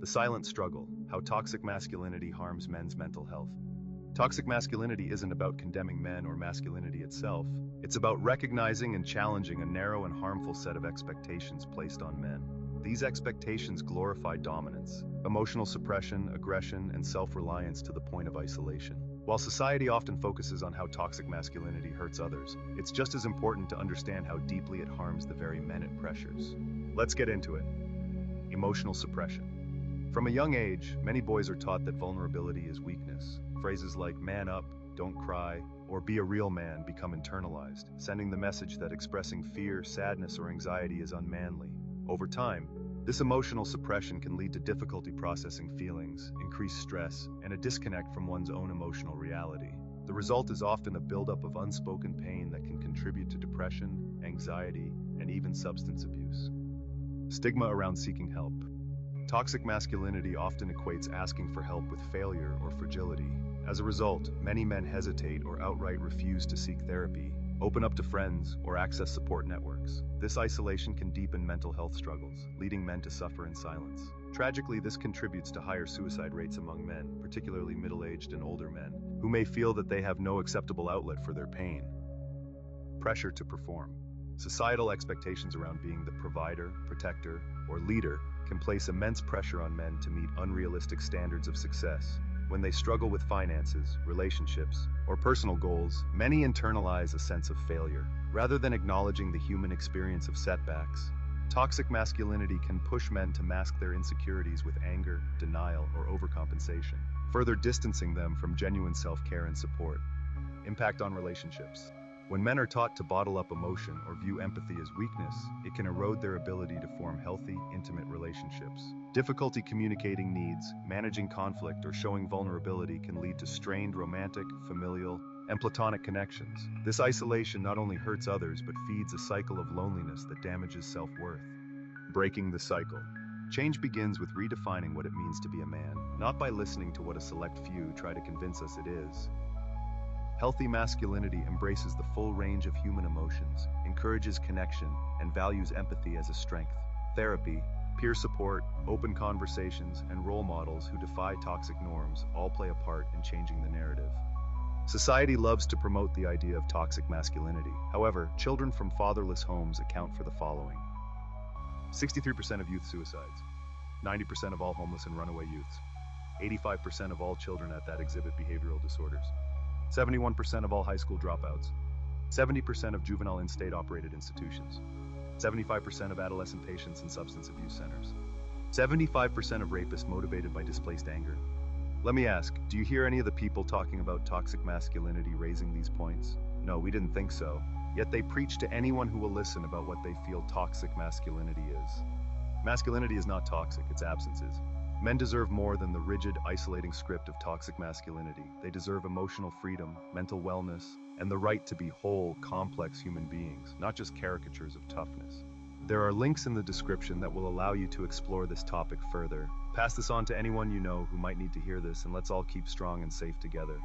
The silent struggle, how toxic masculinity harms men's mental health. Toxic masculinity isn't about condemning men or masculinity itself. It's about recognizing and challenging a narrow and harmful set of expectations placed on men. These expectations glorify dominance, emotional suppression, aggression, and self-reliance to the point of isolation. While society often focuses on how toxic masculinity hurts others, it's just as important to understand how deeply it harms the very men it pressures. Let's get into it. Emotional suppression. From a young age, many boys are taught that vulnerability is weakness. Phrases like "man up," "don't cry," or "be a real man" become internalized, sending the message that expressing fear, sadness, or anxiety is unmanly. Over time, this emotional suppression can lead to difficulty processing feelings, increased stress, and a disconnect from one's own emotional reality. The result is often a buildup of unspoken pain that can contribute to depression, anxiety, and even substance abuse. Stigma around seeking help. Toxic masculinity often equates asking for help with failure or fragility. As a result, many men hesitate or outright refuse to seek therapy, open up to friends, or access support networks. This isolation can deepen mental health struggles, leading men to suffer in silence. Tragically, this contributes to higher suicide rates among men, particularly middle-aged and older men, who may feel that they have no acceptable outlet for their pain. Pressure to perform. Societal expectations around being the provider, protector, or leader can place immense pressure on men to meet unrealistic standards of success. When they struggle with finances, relationships, or personal goals, many internalize a sense of failure. Rather than acknowledging the human experience of setbacks, toxic masculinity can push men to mask their insecurities with anger, denial, or overcompensation, further distancing them from genuine self-care and support. Impact on relationships. When men are taught to bottle up emotion or view empathy as weakness, it can erode their ability to form healthy, intimate relationships. Difficulty communicating needs, managing conflict, or showing vulnerability can lead to strained romantic, familial, and platonic connections. This isolation not only hurts others but feeds a cycle of loneliness that damages self-worth. Breaking the cycle. Change begins with redefining what it means to be a man, not by listening to what a select few try to convince us it is. Healthy masculinity embraces the full range of human emotions, encourages connection, and values empathy as a strength. Therapy, peer support, open conversations, and role models who defy toxic norms all play a part in changing the narrative. Society loves to promote the idea of toxic masculinity. However, children from fatherless homes account for the following: 63% of youth suicides, 90% of all homeless and runaway youths, 85% of all children at that exhibit behavioral disorders, 71% of all high school dropouts, 70% of juvenile in state-operated institutions, 75% of adolescent patients in substance abuse centers, 75% of rapists motivated by displaced anger. Let me ask, do you hear any of the people talking about toxic masculinity raising these points? No, we didn't think so. Yet they preach to anyone who will listen about what they feel toxic masculinity is. Masculinity is not toxic, its absence is. Men deserve more than the rigid, isolating script of toxic masculinity. They deserve emotional freedom, mental wellness, and the right to be whole, complex human beings, not just caricatures of toughness. There are links in the description that will allow you to explore this topic further. Pass this on to anyone you know who might need to hear this, and let's all keep strong and safe together.